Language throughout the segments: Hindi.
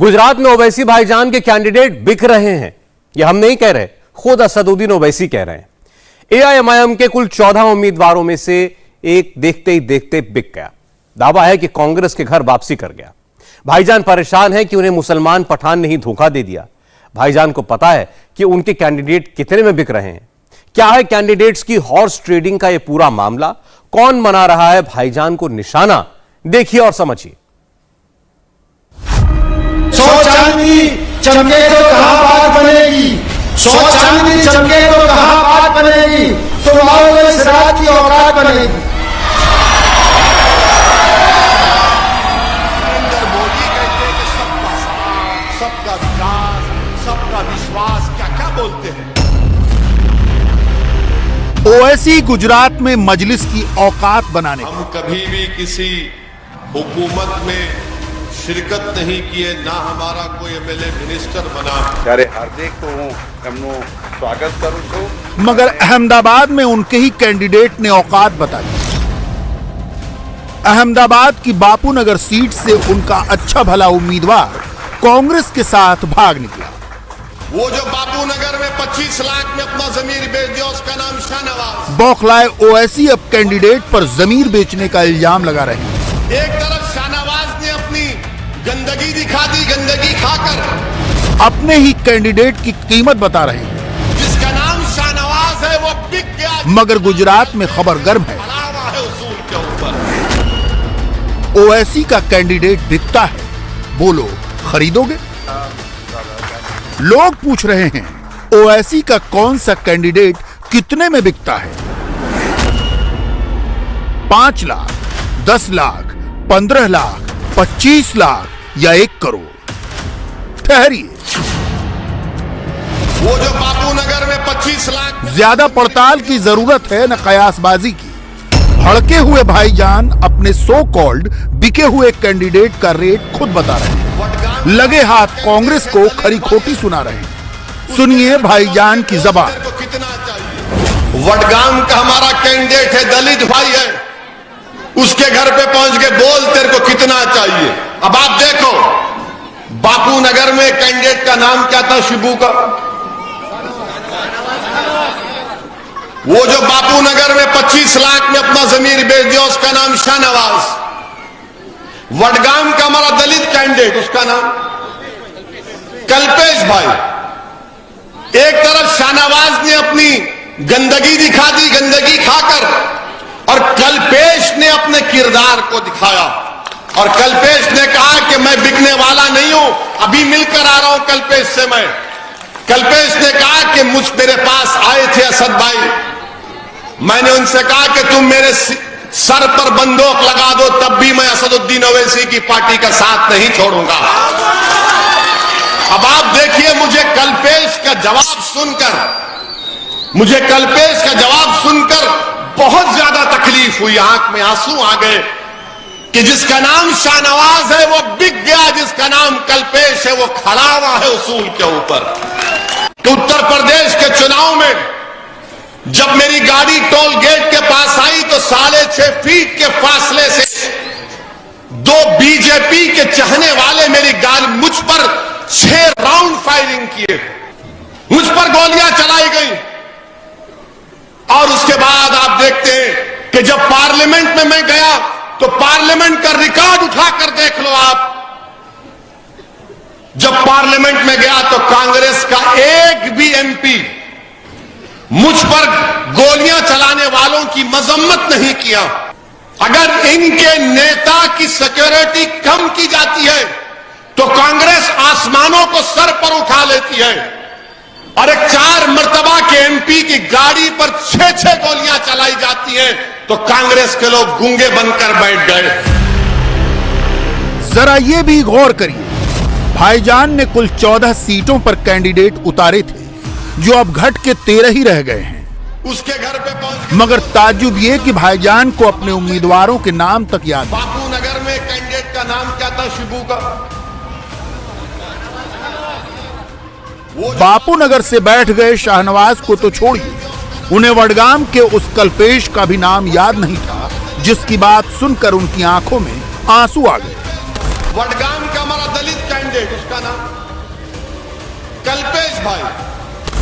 गुजरात में ओवैसी भाईजान के कैंडिडेट बिक रहे हैं। यह हम नहीं कह रहे, खुद असदुद्दीन ओवैसी कह रहे हैं। एआईएमआईएम के कुल 14 उम्मीदवारों में से एक देखते ही देखते बिक गया। दावा है कि कांग्रेस के घर वापसी कर गया। भाईजान परेशान है कि उन्हें मुसलमान पठान ने ही धोखा दे दिया। भाईजान को पता है कि उनके कैंडिडेट कितने में बिक रहे हैं। क्या है कैंडिडेट्स की हॉर्स ट्रेडिंग का यह पूरा मामला? कौन बना रहा है भाईजान को निशाना? देखिए और समझिए। 100 चांदी चमके तो कहां बात बनेगी, 100 चांदी चमके तो कहां बात बनेगी, तो आओगे सिराज की औकात बनेगी। नरेंद्र मोदी कहते हैं कि सबका साथ, सबका विकास, सबका विश्वास, क्या क्या बोलते हैं। ओवैसी गुजरात में मजलिस की औकात बनाने हम कभी भी किसी हुकूमत में शिरकत नहीं किए, ना हमारा कोई एमएलए मिनिस्टर बना। ત્યારે હાર્દિક તો હું એમનું સ્વાગત કરું છું। मगर अहमदाबाद में उनके ही कैंडिडेट ने औकात बता दी। अहमदाबाद की बापू नगर सीट से उनका अच्छा भला उम्मीदवार कांग्रेस के साथ भाग निकला। वो जो बापू नगर में 25 लाख में अपना जमीन बेच दिया, उसका नाम शाहनवाज। बौखलाए ओवैसी अब कैंडिडेट पर जमीन बेचने का इल्जाम लगा रहे हैं। एक तरफ शाहनवाज ने अपनी गंदगी दिखा दी, गंदगी खाकर अपने ही कैंडिडेट की कीमत बता रहे हैं। जिसका नाम शाहनवाज है वो बिक गया। मगर गुजरात में खबर गर्म है, पड़ा हुआ है उसूल के ऊपर। ओवैसी का कैंडिडेट बिकता है, बोलो खरीदोगे? लोग पूछ रहे हैं ओवैसी का कौन सा कैंडिडेट कितने में बिकता है? 5 लाख, 10 लाख, 15 लाख, 25 लाख या 1 करोड़? ठहरिए, वो जो बापू नगर में 25 लाख। ज्यादा पड़ताल की जरूरत है न कयासबाजी की। भड़के हुए भाईजान अपने सो कॉल्ड बिके हुए कैंडिडेट का रेट खुद बता रहे हैं। लगे हाथ कांग्रेस को खरी खोटी सुना रहे हैं। सुनिए भाईजान की जबान। को कितना चाहिए? वडगाम का हमारा कैंडिडेट है, दलित भाई है, उसके घर पे पहुंच के बोल तेरे को कितना चाहिए। अब आप देखो, बापू नगर में कैंडिडेट का नाम क्या था? शिबू का। वो जो बापू नगर में 25 लाख में अपना जमीन बेच दिया, उसका नाम शाहनवाज। वडगाम का हमारा दलित कैंडिडेट, उसका नाम कल्पेश भाई। एक तरफ शाहनवाज ने अपनी गंदगी दिखा दी, गंदगी खाकर, और कल्पेश ने अपने किरदार को दिखाया। और कल्पेश ने कहा कि मैं बिकने वाला नहीं हूं, अभी मिलकर आ रहा हूं कल्पेश से मैं। कल्पेश ने कहा कि मेरे पास आए थे असद भाई, मैंने उनसे कहा कि तुम मेरे सर पर बंदूक लगा दो, तब भी मैं असदुद्दीन ओवैसी की पार्टी का साथ नहीं छोड़ूंगा। अब आप देखिए, मुझे कल्पेश का जवाब सुनकर बहुत ज्यादा तकलीफ हुई, आंख में आंसू आ गए कि जिसका नाम शाहनवाज है वो बिक गया, जिसका नाम कल्पेश है वो खड़ा हुआ है उसूल के ऊपर। उत्तर प्रदेश के चुनाव में जब मेरी गाड़ी टोल गेट के पास आई तो 6.5 फीट के फासले से 2 बीजेपी के चाहने वाले मुझ पर 6 राउंड फायरिंग किए, मुझ पर गोलियां चलाई गई। और उसके बाद आप देखते हैं कि जब पार्लियामेंट में मैं गया तो पार्लियामेंट का रिकॉर्ड उठाकर देख लो आप। जब पार्लियामेंट में गया तो कांग्रेस का एक भी एमपी मुझ पर गोलियां चलाने वालों की मजम्मत नहीं किया। अगर इनके नेता की सिक्योरिटी कम की जाती है तो कांग्रेस आसमानों को सर पर उठा लेती है। और एक 4 मर्तबा के एमपी की गाड़ी पर 6 गोलियां चलाई जाती हैं तो कांग्रेस के लोग गूंगे बनकर बैठ गए। जरा ये भी गौर करिए, भाईजान ने कुल 14 सीटों पर कैंडिडेट उतारे थे, जो अब घट के 13 ही रह गए हैं। उसके घर पे पहुंच, मगर ताज्जुब ये कि भाईजान को अपने उम्मीदवारों के नाम तक याद है। बापू नगर में कैंडिडेट का नाम क्या था? शिबू का। बापू नगर से बैठ गए शाहनवाज को तो छोड़िए, उन्हें वडगाम के उस कल्पेश का भी नाम याद नहीं था, जिसकी बात सुनकर उनकी आंखों में आंसू आ गए। वडगाम का हमारा दलित कैंडिडेट कैंडिडेट, उसका नाम कल्पेश भाई।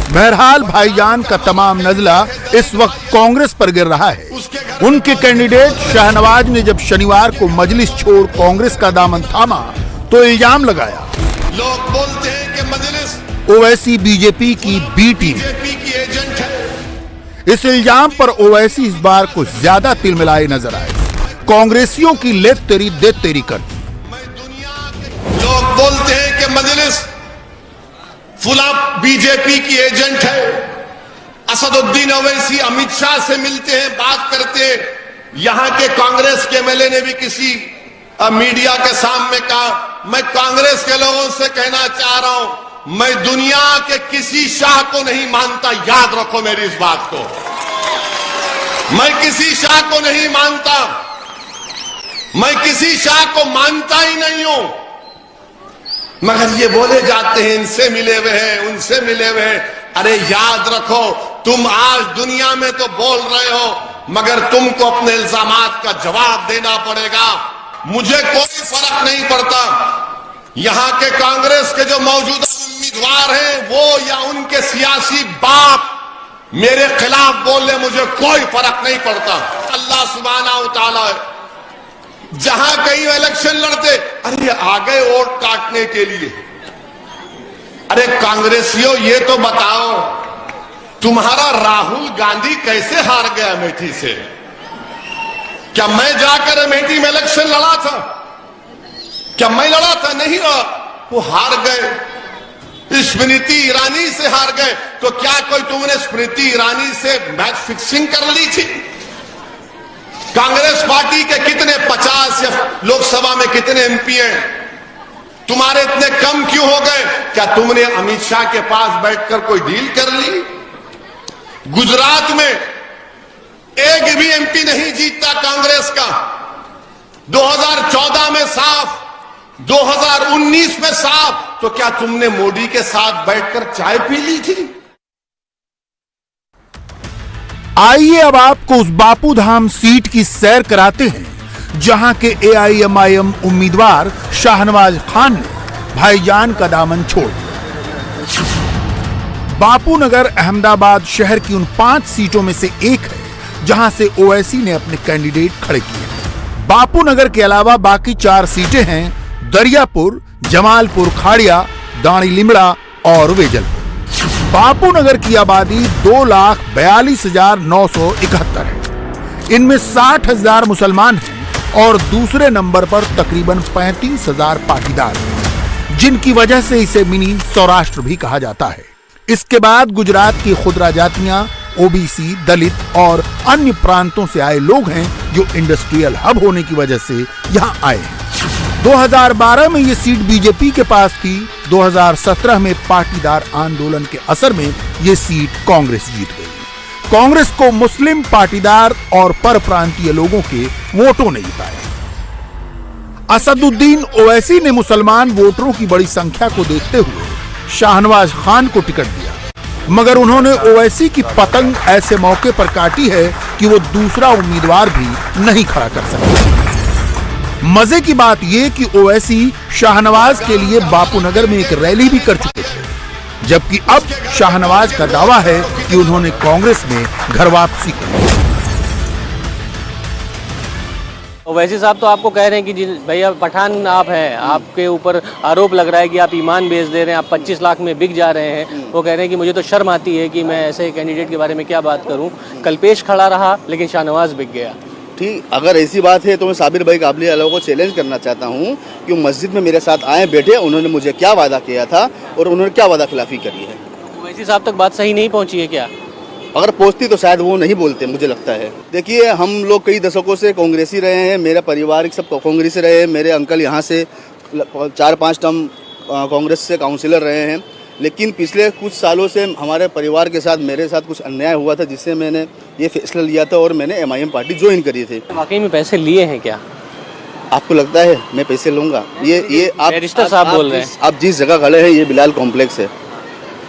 बहरहाल भाईजान का तमाम नजला इस वक्त कांग्रेस पर गिर रहा है। उनके कैंडिडेट शाहनवाज ने जब शनिवार को मजलिस छोड़ कांग्रेस का दामन थामा तो इल्जाम लगाया, लोग बोलते हैं कि मजलिस ओवैसी बीजेपी की बी टीम। बीजेपी की एजेंट है। इस इल्जाम पर ओवैसी इस बार कुछ ज्यादा तिलमिलाए नजर आए। कांग्रेसियों की लेत तेरी दे तेरी कर दी। लोग बोलते हैं कि मजलिस फुला बीजेपी की एजेंट है। असदुद्दीन ओवैसी अमित शाह से मिलते हैं, बात करते हैं। यहां के कांग्रेस के एमएलए ने भी किसी मीडिया के सामने कहा, मैं कांग्रेस के लोगों से कहना चाह रहा हूं, मैं दुनिया के किसी शाह को नहीं मानता। याद रखो मेरी इस बात को, मैं किसी शाह को नहीं मानता, मैं किसी शाह को मानता ही नहीं हूं। मगर ये बोले जाते हैं इनसे मिले हुए हैं, उनसे मिले हुए हैं। अरे याद रखो, तुम आज दुनिया में तो बोल रहे हो, मगर तुमको अपने इल्जामात का जवाब देना पड़ेगा। मुझे कोई फर्क नहीं पड़ता यहां के कांग्रेस के जो मौजूदा उम्मीदवार हैं वो या उनके सियासी बाप मेरे खिलाफ बोले, मुझे कोई फर्क नहीं पड़ता। अल्लाह सुब्हानहू तआला जहां कहीं इलेक्शन लड़ते, अरे आ गए वोट काटने के लिए। अरे कांग्रेसियों ये तो बताओ, तुम्हारा राहुल गांधी कैसे हार गया अमेठी से? क्या मैं जाकर अमेठी में इलेक्शन लड़ा था? क्या मैं लड़ा था? नहीं लड़ा, वो हार गए। स्मृति ईरानी से हार गए, तो क्या कोई तुमने स्मृति ईरानी से मैच फिक्सिंग कर ली थी? कांग्रेस पार्टी के कितने 50 या लोकसभा में कितने एमपी हैं? तुम्हारे इतने कम क्यों हो गए? क्या तुमने अमित शाह के पास बैठकर कोई डील कर ली? गुजरात में एक भी एमपी नहीं जीतता कांग्रेस का। 2014 में साफ, 2019 में साफ। तो क्या तुमने मोदी के साथ बैठकर चाय पी ली थी? आइए अब आपको उस बापूधाम सीट की सैर कराते हैं जहां के एआईएमआईएम उम्मीदवार शाहनवाज खान ने भाईजान का दामन छोड़ दिया। बापूनगर अहमदाबाद शहर की उन 5 सीटों में से एक है जहां से ओवैसी ने अपने कैंडिडेट खड़े किए। बापूनगर के अलावा बाकी 4 सीटें हैं दरियापुर, जमालपुर खाड़िया, दाणी लिमड़ा और वेजलपुर। बापूनगर की आबादी 2,42,971 है। इनमें 60,000 मुसलमान हैं और दूसरे नंबर पर तकरीबन 35,000 पाटीदार हैं, जिनकी वजह से इसे मिनी सौराष्ट्र भी कहा जाता है। इसके बाद गुजरात की खुदरा जातियां, ओबीसी, दलित और अन्य प्रांतों से आए लोग हैं जो इंडस्ट्रियल हब होने की वजह से यहां आए हैं। 2012 में ये सीट बीजेपी के पास थी। 2017 में पाटीदार आंदोलन के असर में ये सीट कांग्रेस जीत गई। कांग्रेस को मुस्लिम पाटीदार और परप्रांतीय लोगों के वोटों ने जिताया। असदुद्दीन ओवैसी ने मुसलमान वोटरों की बड़ी संख्या को देखते हुए शाहनवाज खान को टिकट दिया, मगर उन्होंने ओवैसी की पतंग ऐसे मौके पर काटी है कि वो दूसरा उम्मीदवार भी नहीं खड़ा कर सके। मजे की बात यह कि ओवैसी शाहनवाज के लिए बापूनगर में एक रैली भी कर चुके थे, जबकि अब शाहनवाज का दावा है कि उन्होंने कांग्रेस में घर वापसी की। ओवैसी साहब तो आपको कह रहे हैं कि भैया पठान आप हैं, आपके ऊपर आरोप लग रहा है कि आप ईमान बेच दे रहे हैं, आप 25 लाख में बिक जा रहे हैं। वो कह रहे हैं कि मुझे तो शर्म आती है कि मैं ऐसे कैंडिडेट के बारे में क्या बात करूं। कल्पेश खड़ा रहा लेकिन शाहनवाज बिक गया। ठीक, अगर ऐसी बात है तो मैं साबिर भाई काबली अलावा को चैलेंज करना चाहता हूं कि वो मस्जिद में मेरे साथ आए, बैठे, उन्होंने मुझे क्या वादा किया था और उन्होंने क्या वादा खिलाफी करी है। ओवैसी साहब तक बात सही नहीं पहुंची है क्या? अगर पहुंचती तो शायद वो नहीं बोलते, मुझे लगता है। देखिए, हम लोग कई दशकों से कांग्रेसी रहे हैं, मेरा पारिवारिक सब कांग्रेसी रहे हैं। मेरे अंकल यहाँ से 4-5 टर्म कांग्रेस से काउंसिलर रहे हैं, लेकिन पिछले कुछ सालों से हमारे परिवार के साथ, मेरे साथ कुछ अन्याय हुआ था, जिससे मैंने ये फैसला लिया था और मैंने एमआईएम पार्टी ज्वाइन करी थी। वाकई में पैसे लिए हैं क्या? आपको लगता है मैं पैसे लूँगा? ये आप बैरिस्टर साहब बोल रहे हैं। आप जिस जगह खड़े हैं ये बिलाल कॉम्प्लेक्स है।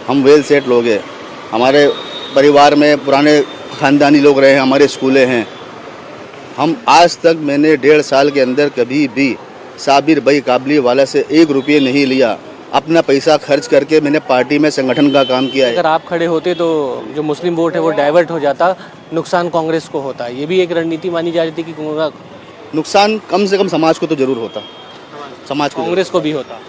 हम वेल सेट लोग हैं, हमारे परिवार में पुराने ख़ानदानी लोग रहे हैं, हमारे स्कूलें हैं। हम आज तक मैंने 1.5 साल के अंदर कभी भी साबिर भाई काबली वाला से 1 रुपये नहीं लिया। अपना पैसा खर्च करके मैंने पार्टी में संगठन का काम किया है। अगर आप खड़े होते तो जो मुस्लिम वोट है वो डाइवर्ट हो जाता, नुकसान कांग्रेस को होता। ये भी एक रणनीति मानी जा रही थी कि नुकसान कम से कम समाज को तो जरूर होता, समाज को, कांग्रेस को भी होता।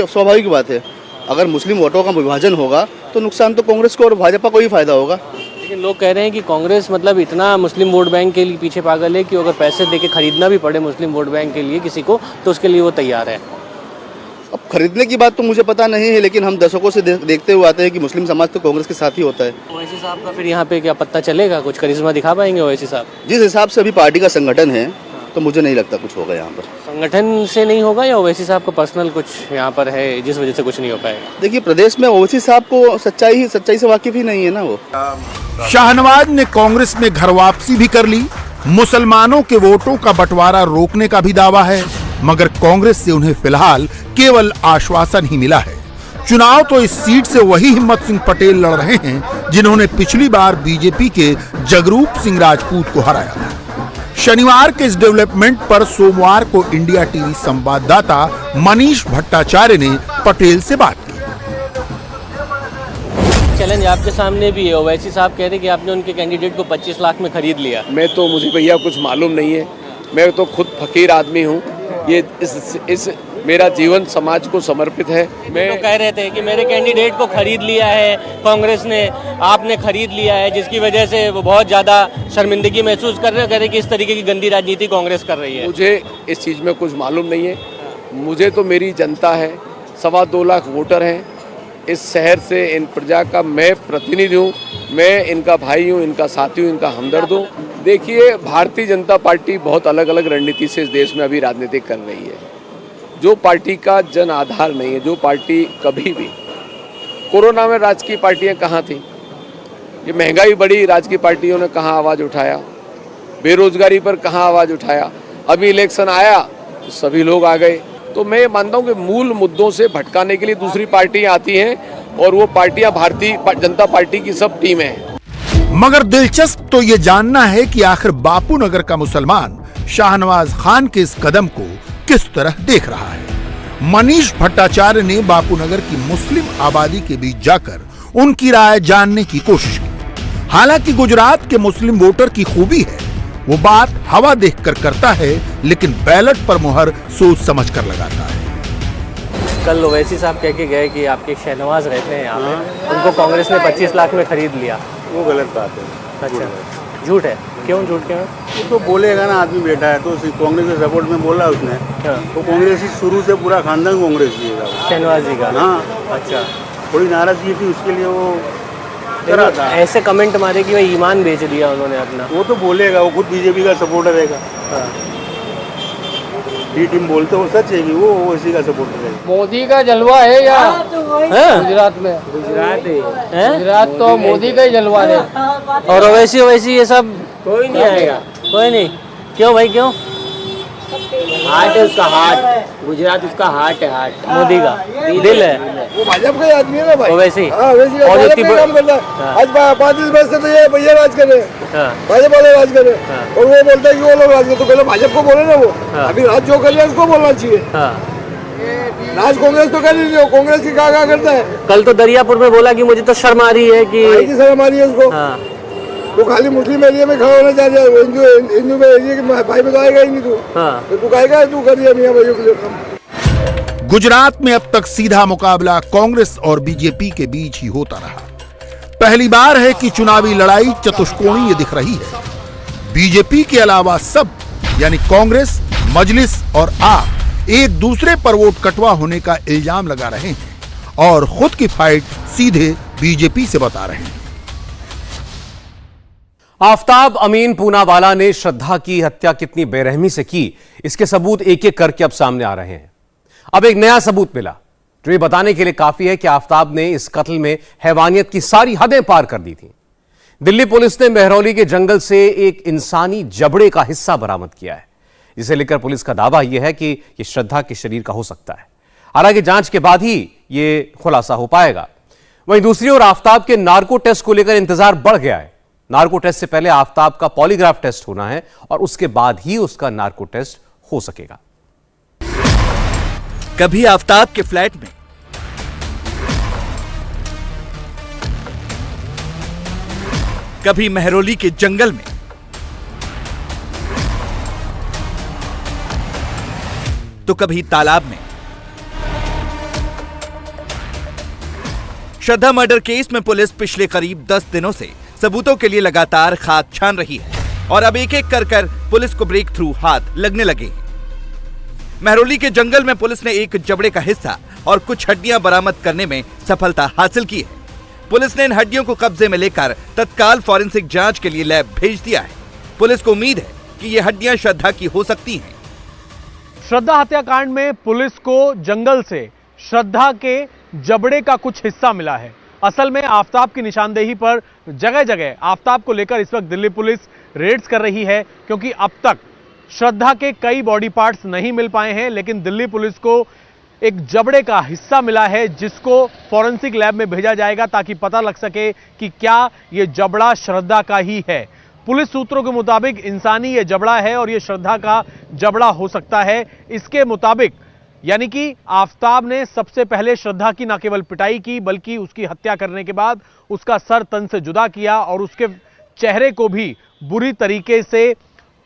स्वाभाविक बात है। अगर मुस्लिम वोटों का विभाजन होगा तो नुकसान तो कांग्रेस को और भाजपा को ही फायदा होगा। लेकिन लोग कह रहे हैं कि कांग्रेस मतलब इतना मुस्लिम वोट बैंक के लिए पीछे पागल है कि अगर पैसे देके खरीदना भी पड़े मुस्लिम वोट बैंक के लिए किसी को, तो उसके लिए वो तैयार है। अब खरीदने की बात तो मुझे पता नहीं है, लेकिन हम दशकों से देखते हुए आते हैं कि मुस्लिम समाज तो कांग्रेस के साथ ही होता है। ओवैसी साहब का फिर यहाँ पे क्या पत्ता चलेगा? कुछ करिश्मा दिखा पाएंगे ओवैसी साहब? जिस हिसाब से अभी पार्टी का संगठन है तो मुझे नहीं लगता कुछ होगा यहाँ पर। संगठन से नहीं होगा या ओवैसी साहब को पर्सनल कुछ यहाँ पर है जिस वजह से कुछ नहीं हो पाएगा? देखिए, प्रदेश में ओवैसी साहब को सच्चाई से वाकिफ ही नहीं है ना वो। शाहनवाज ने कांग्रेस में घर वापसी भी कर ली। मुसलमानों के वोटों का बंटवारा रोकने का भी दावा है, मगर कांग्रेस से उन्हें फिलहाल केवल आश्वासन ही मिला है। चुनाव तो इस सीट से वही हिम्मत सिंह पटेल लड़ रहे हैं जिन्होंने पिछली बार बीजेपी के जगरूप सिंह राजपूत को हराया था। शनिवार के इस डेवलपमेंट पर सोमवार को इंडिया टीवी संवाददाता मनीष भट्टाचार्य ने पटेल से बात की। चैलेंज आपके सामने भी है। ओवैसी साहब कह रहे हैं कि आपने उनके कैंडिडेट को 25 लाख में खरीद लिया। मुझे भैया कुछ मालूम नहीं है। मैं तो खुद फकीर आदमी हूँ। ये इस मेरा जीवन समाज को समर्पित है। मैं तो कह रहे थे कि मेरे कैंडिडेट को खरीद लिया है कांग्रेस ने, आपने खरीद लिया है, जिसकी वजह से वो बहुत ज़्यादा शर्मिंदगी महसूस कर रहे हैं। कह रहे कि इस तरीके की गंदी राजनीति कांग्रेस कर रही है। मुझे इस चीज़ में कुछ मालूम नहीं है। मुझे तो मेरी जनता है, 2.25 लाख वोटर हैं इस शहर से। इन प्रजा का मैं प्रतिनिधि हूँ, मैं इनका भाई हूँ, इनका साथी हूँ, इनका हमदर्द हूँ। देखिए, भारतीय जनता पार्टी बहुत अलग अलग रणनीति से इस देश में अभी राजनीति कर रही है। जो पार्टी का जन आधार नहीं है, जो पार्टी कभी भी, कोरोना में राजकीय पार्टियां कहाँ थी? ये महंगाई बढ़ी, राजकीय पार्टियों ने कहाँ आवाज़ उठाया? बेरोजगारी पर कहाँ आवाज़ उठाया? अभी इलेक्शन आया तो सभी लोग आ गए। तो मैं ये मानता हूँ कि मूल मुद्दों से भटकाने के लिए दूसरी पार्टियां आती हैं और वो पार्टियां भारतीय जनता पार्टी की सब टीमें हैं। मगर दिलचस्प तो ये जानना है कि आखिर बापू नगर का मुसलमान शाहनवाज खान के इस कदम को किस तरह देख रहा है। मनीष भट्टाचार्य ने बापू नगर की मुस्लिम आबादी के बीच जाकर उनकी राय जानने की कोशिश की। हालांकि गुजरात के मुस्लिम वोटर की खूबी है, वो बात हवा देखकर करता है, लेकिन बैलेट पर मुहर सोच समझकर लगाता है। कल ओवैसी साहब कह के गए कि आपके शहनवाज रहते हैं यहाँ पे, उनको कांग्रेस ने 25 लाख में खरीद लिया। वो गलत बात है। अच्छा, झूठ है? क्यों झूठ? क्यों? वो तो बोलेगा ना, आदमी बैठा है तो कांग्रेस के सपोर्ट में बोला उसने। तो कांग्रेस ही शुरू से पूरा खानदान कांग्रेस ही है शहनवाज जी का। हाँ, अच्छा, थोड़ी नाराजगी थी, उसके लिए वो करा था। ऐसे कमेंट मारे कि भाई ईमान बेच दिया उन्होंने अपना। वो तो बोलेगा, वो खुद बीजेपी का सपोर्टर रहेगा। ये टीम बोलते हो सच है कि वो इसी का सपोर्टर है। मोदी का जलवा है या गुजरात में? गुजरात तो मोदी का ही जलवा है। और ओवैसी ये सब कोई नहीं आएगा? कोई नहीं। क्यों भाई, क्यों? हार्ट है उसका, हार्ट। गुजरात उसका हार्ट है, हार्ट। मोदी का दिल है। वो भाजपा का आदमी है ना भाई। ओवैसी और इतनी काम करता है। आज 35 वर्ष से तो ये भैया राज कर रहे हैं, भाजपा वाले राज कर रहे हैं। और वो बोलता है कि वो लोग राज कर, तो पहले भाजपा को बोले ना वो। अभी राज जो कर लिया उसको बोलना चाहिए। राज कांग्रेस तो कर रही है, कांग्रेस की क्या करता है। कल तो दरियापुर में बोला कि मुझे तो शर्म आ रही है कि शर्म आ रही है उसको। वो खाली मुस्लिम एरिया में खड़ा होना चाह रहा है, हिंदू में एरिया के भाई में तो आएगा ही नहीं तू। तो तू कहेगा तू कर दिया मियां भाइयों के लिए काम। गुजरात में अब तक सीधा मुकाबला कांग्रेस और बीजेपी के बीच ही होता रहा। पहली बार है कि चुनावी लड़ाई चतुष्कोणीय दिख रही है। बीजेपी के अलावा सब यानी कांग्रेस, मजलिस और आप एक दूसरे पर वोट कटवा होने का इल्जाम लगा रहे हैं और खुद की फाइट सीधे बीजेपी से बता रहे हैं। आफताब अमीन पूनावाला ने श्रद्धा की हत्या कितनी बेरहमी से की, इसके सबूत एक एक करके अब सामने आ रहे हैं। अब एक नया सबूत मिला जो ये बताने के लिए काफी है कि आफताब ने इस कत्ल में हैवानियत की सारी हदें पार कर दी थी। दिल्ली पुलिस ने मेहरौली के जंगल से एक इंसानी जबड़े का हिस्सा बरामद किया है, जिसे लेकर पुलिस का दावा यह है कि यह श्रद्धा के शरीर का हो सकता है। हालांकि जांच के बाद ही यह खुलासा हो पाएगा। वहीं दूसरी ओर आफताब के नार्को टेस्ट को लेकर इंतजार बढ़ गया है। नार्को टेस्ट से पहले आफताब का पॉलीग्राफ टेस्ट होना है और उसके बाद ही उसका नार्को टेस्ट हो सकेगा। कभी आफताब के फ्लैट में, कभी मेहरौली के जंगल में, तो कभी तालाब में। श्रद्धा मर्डर केस में पुलिस पिछले करीब 10 दिनों से सबूतों के लिए लगातार खाक छान रही है और अब एक एक कर पुलिस को ब्रेक थ्रू हाथ लगने लगे हैं। मेहरौली के जंगल में पुलिस ने एक जबड़े का हिस्सा और कुछ हड्डियां बरामद करने में सफलता हासिल की है। पुलिस ने इन हड्डियों को कब्जे में लेकर तत्काल फॉरेंसिक जांच के लिए लैब भेज दिया है। पुलिस को उम्मीद है कि ये हड्डियां श्रद्धा की हो सकती हैं। श्रद्धा हत्याकांड में पुलिस को जंगल से श्रद्धा के जबड़े का कुछ हिस्सा मिला है। असल में आफताब की निशानदेही पर जगह जगह आफताब को लेकर इस वक्त दिल्ली पुलिस रेड्स कर रही है, क्योंकि अब तक श्रद्धा के कई बॉडी पार्ट्स नहीं मिल पाए हैं, लेकिन दिल्ली पुलिस को एक जबड़े का हिस्सा मिला है जिसको फॉरेंसिक लैब में भेजा जाएगा ताकि पता लग सके कि क्या ये जबड़ा श्रद्धा का ही है। पुलिस सूत्रों के मुताबिक इंसानी ये जबड़ा है और ये श्रद्धा का जबड़ा हो सकता है। इसके मुताबिक यानी कि आफताब ने सबसे पहले श्रद्धा की न केवल पिटाई की बल्कि उसकी हत्या करने के बाद उसका सर तन से जुदा किया और उसके चेहरे को भी बुरी तरीके से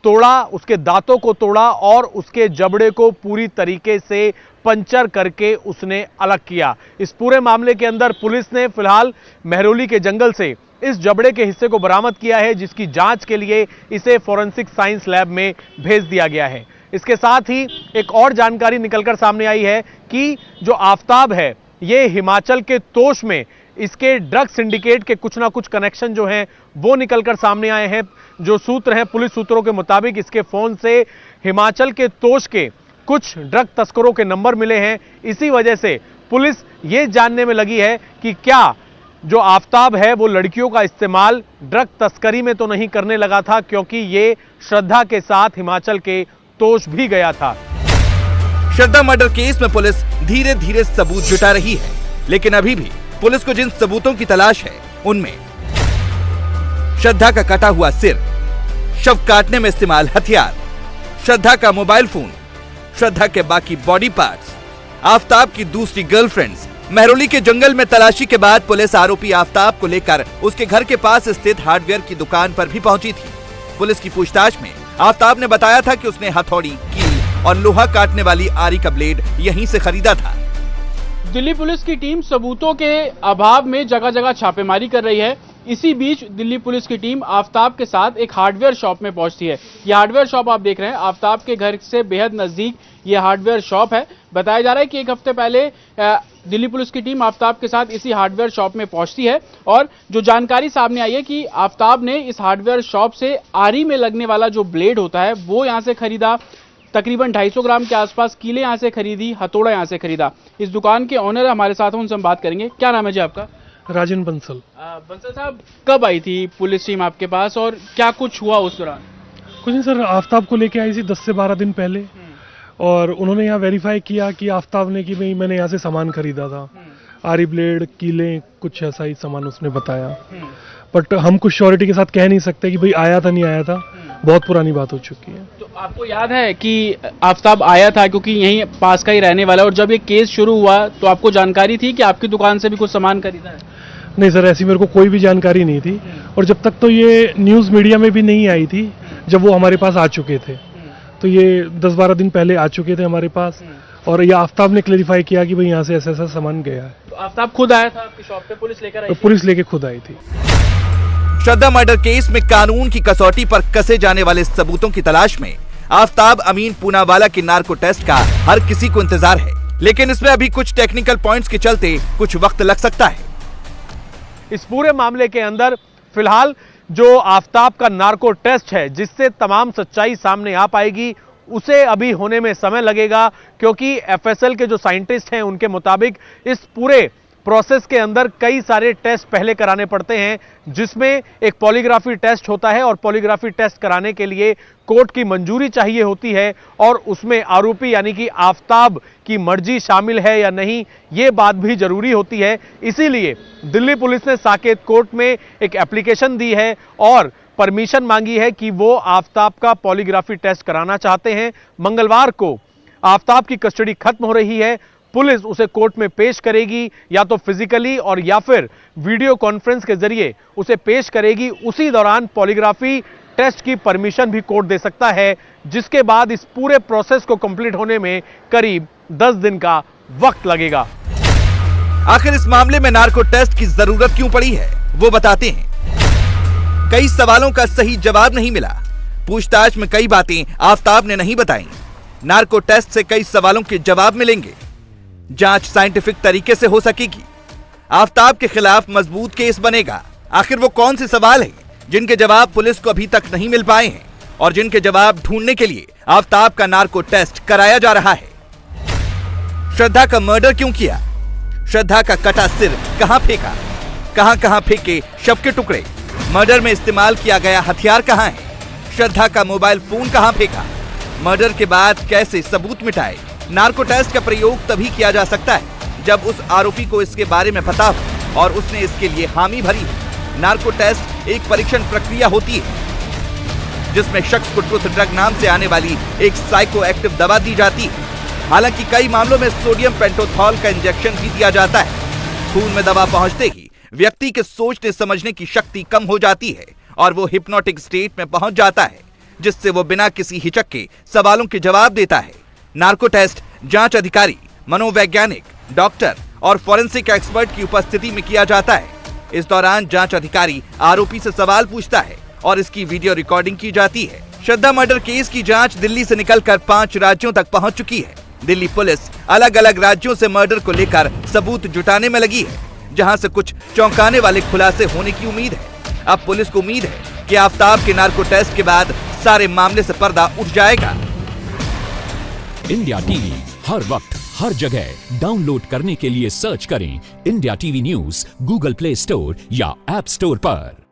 तोड़ा, उसके दांतों को तोड़ा और उसके जबड़े को पूरी तरीके से पंचर करके उसने अलग किया। इस पूरे मामले के अंदर पुलिस ने फिलहाल मेहरौली के जंगल से इस जबड़े के हिस्से को बरामद किया है, जिसकी जांच के लिए इसे फॉरेंसिक साइंस लैब में भेज दिया गया है। इसके साथ ही एक और जानकारी निकलकर सामने आई है कि जो आफताब है ये हिमाचल के तोश में इसके ड्रग सिंडिकेट के कुछ ना कुछ कनेक्शन जो हैं वो निकलकर सामने आए हैं। जो सूत्र हैं पुलिस सूत्रों के मुताबिक इसके फोन से हिमाचल के तोश के कुछ ड्रग तस्करों के नंबर मिले हैं। इसी वजह से पुलिस ये जानने में लगी है कि क्या जो आफताब है वो लड़कियों का इस्तेमाल ड्रग तस्करी में तो नहीं करने लगा था, क्योंकि ये श्रद्धा के साथ हिमाचल के तोश भी गया था। श्रद्धा मर्डर केस में पुलिस धीरे धीरे सबूत जुटा रही है, लेकिन अभी भी पुलिस को जिन सबूतों की तलाश है उनमें श्रद्धा का कटा हुआ सिर, शव काटने में इस्तेमाल हथियार, श्रद्धा का मोबाइल फोन, श्रद्धा के बाकी बॉडी पार्ट्स, आफताब की दूसरी गर्लफ्रेंड्स। मेहरौली के जंगल में तलाशी के बाद पुलिस आरोपी आफताब को लेकर उसके घर के पास स्थित हार्डवेयर की दुकान पर भी पहुंची थी। पुलिस की पूछताछ में आफताब ने बताया था कि उसने हथौड़ी, कील और लोहा काटने वाली आरी का ब्लेड यहीं से खरीदा था। दिल्ली पुलिस की टीम सबूतों के अभाव में जगह जगह छापेमारी कर रही है। इसी बीच दिल्ली पुलिस की टीम आफताब के साथ एक हार्डवेयर शॉप में पहुंचती है। यह हार्डवेयर शॉप आप देख रहे हैं, आफताब के घर से बेहद नजदीक ये हार्डवेयर शॉप है। बताया जा रहा है कि एक हफ्ते पहले दिल्ली पुलिस की टीम आफताब के साथ इसी हार्डवेयर शॉप में पहुंचती है और जो जानकारी सामने आई है कि आफताब ने इस हार्डवेयर शॉप से आरी में लगने वाला जो ब्लेड होता है वो यहां से खरीदा, तकरीबन 250 ग्राम के आसपास कीले यहां से खरीदी, हथौड़ा यहां से खरीदा। इस दुकान के ऑनर हमारे साथ हैं, उनसे हम बात करेंगे। क्या नाम है जी आपका? राजन बंसल। बंसल साहब, कब आई थी पुलिस टीम आपके पास और क्या कुछ हुआ उस दौरान? कुछ नहीं सर, आफताब को लेके आई थी 10 से 12 दिन पहले और उन्होंने यहाँ वेरीफाई किया कि आफताब ने कि भाई मैंने यहाँ से सामान खरीदा था, आरी ब्लेड, कीले, कुछ ऐसा ही सामान उसने बताया। बट हम कुछ श्योरिटी के साथ कह नहीं सकते कि भाई आया था नहीं आया था, बहुत पुरानी बात हो चुकी है। तो आपको याद है कि आफताब आया था, क्योंकि यहीं पास का ही रहने वाला है, और जब ये केस शुरू हुआ तो आपको जानकारी थी कि आपकी दुकान से भी कुछ सामान खरीदा है? नहीं सर, ऐसी मेरे को कोई भी जानकारी नहीं थी और जब तक तो ये न्यूज़ मीडिया में भी नहीं आई थी, जब वो हमारे पास आ चुके थे, तो ये 10-12 दिन पहले आ चुके थे हमारे पास और ये आफताब ने क्लेरिफाई किया कि भाई यहाँ से ऐसा ऐसा सामान गया है। तो आफताब खुद आया था आपकी शॉप पे, पुलिस लेकर आई? तो पुलिस लेके खुद आई थी। श्रद्धा मर्डर केस में कानून की कसौटी पर कसे जाने वाले सबूतों की तलाश में आफताब अमीन पूनावाला के नार्को टेस्ट का हर किसी को इंतजार है, लेकिन इसमें अभी कुछ टेक्निकल पॉइंट्स के चलते कुछ वक्त लग सकता है। इस पूरे मामले के अंदर फिलहाल जो आफताब का नार्को टेस्ट है, जिससे तमाम सच्चाई सामने आ पाएगी, उसे अभी होने में समय लगेगा, क्योंकि एफएसएल के जो साइंटिस्ट हैं उनके मुताबिक इस पूरे प्रोसेस के अंदर कई सारे टेस्ट पहले कराने पड़ते हैं, जिसमें एक पॉलीग्राफी टेस्ट होता है और पॉलीग्राफी टेस्ट कराने के लिए कोर्ट की मंजूरी चाहिए होती है और उसमें आरोपी यानी कि आफताब की मर्जी शामिल है या नहीं, ये बात भी जरूरी होती है। इसीलिए दिल्ली पुलिस ने साकेत कोर्ट में एक एप्लीकेशन दी है और परमिशन मांगी है कि वो आफताब का पॉलीग्राफी टेस्ट कराना चाहते हैं। मंगलवार को आफताब की कस्टडी खत्म हो रही है। पुलिस उसे कोर्ट में पेश करेगी, या तो फिजिकली और या फिर वीडियो कॉन्फ्रेंस के जरिए उसे पेश करेगी। उसी दौरान पॉलीग्राफी टेस्ट की परमिशन भी कोर्ट दे सकता है, जिसके बाद इस पूरे प्रोसेस को कंप्लीट होने में करीब 10 दिन का वक्त लगेगा। आखिर इस मामले में नार्को टेस्ट की जरूरत क्यों पड़ी है, वो बताते हैं। कई सवालों का सही जवाब नहीं मिला। पूछताछ में कई बातें आफताब ने नहीं बताई। नार्को टेस्ट से कई सवालों के जवाब मिलेंगे। जांच साइंटिफिक तरीके से हो सकेगी। आफताब के खिलाफ मजबूत केस बनेगा। आखिर वो कौन से सवाल हैं जिनके जवाब पुलिस को अभी तक नहीं मिल पाए हैं और जिनके जवाब ढूंढने के लिए आफताब का नार्को टेस्ट कराया जा रहा है। श्रद्धा का मर्डर क्यों किया? श्रद्धा का कटा सिर कहां फेंका? कहां फेंके शव के टुकड़े? मर्डर में इस्तेमाल किया गया हथियार कहां है? श्रद्धा का मोबाइल फोन कहां फेंका? मर्डर के बाद कैसे सबूत मिटाए? नार्को टेस्ट का प्रयोग तभी किया जा सकता है जब उस आरोपी को इसके बारे में पता हो और उसने इसके लिए हामी भरी हो। नार्को टेस्ट एक परीक्षण प्रक्रिया होती है जिसमें शख्स को ट्रुथ ड्रग नाम से आने वाली एक साइको एक्टिव दवा दी जाती है। हालांकि कई मामलों में सोडियम पेंटोथॉल का इंजेक्शन भी दिया जाता है। खून में दवा पहुंचते ही व्यक्ति के सोचने समझने की शक्ति कम हो जाती है और वो हिप्नोटिक स्टेट में पहुंच जाता है, जिससे वो बिना किसी हिचक के सवालों के जवाब देता है। नार्को टेस्ट जांच अधिकारी, मनोवैज्ञानिक, डॉक्टर और फॉरेंसिक एक्सपर्ट की उपस्थिति में किया जाता है। इस दौरान जांच अधिकारी आरोपी से सवाल पूछता है और इसकी वीडियो रिकॉर्डिंग की जाती है। श्रद्धा मर्डर केस की जांच दिल्ली से निकलकर 5 राज्यों तक पहुंच चुकी है। दिल्ली पुलिस अलग अलग राज्यों से मर्डर को लेकर सबूत जुटाने में लगी है, जहां से कुछ चौंकाने वाले खुलासे होने की उम्मीद है। अब पुलिस को उम्मीद है कि आफताब के नार्को टेस्ट के बाद सारे मामले से पर्दा उठ जाएगा। इंडिया टीवी हर वक्त हर जगह डाउनलोड करने के लिए सर्च करें India TV news Google play store या ऐप स्टोर पर।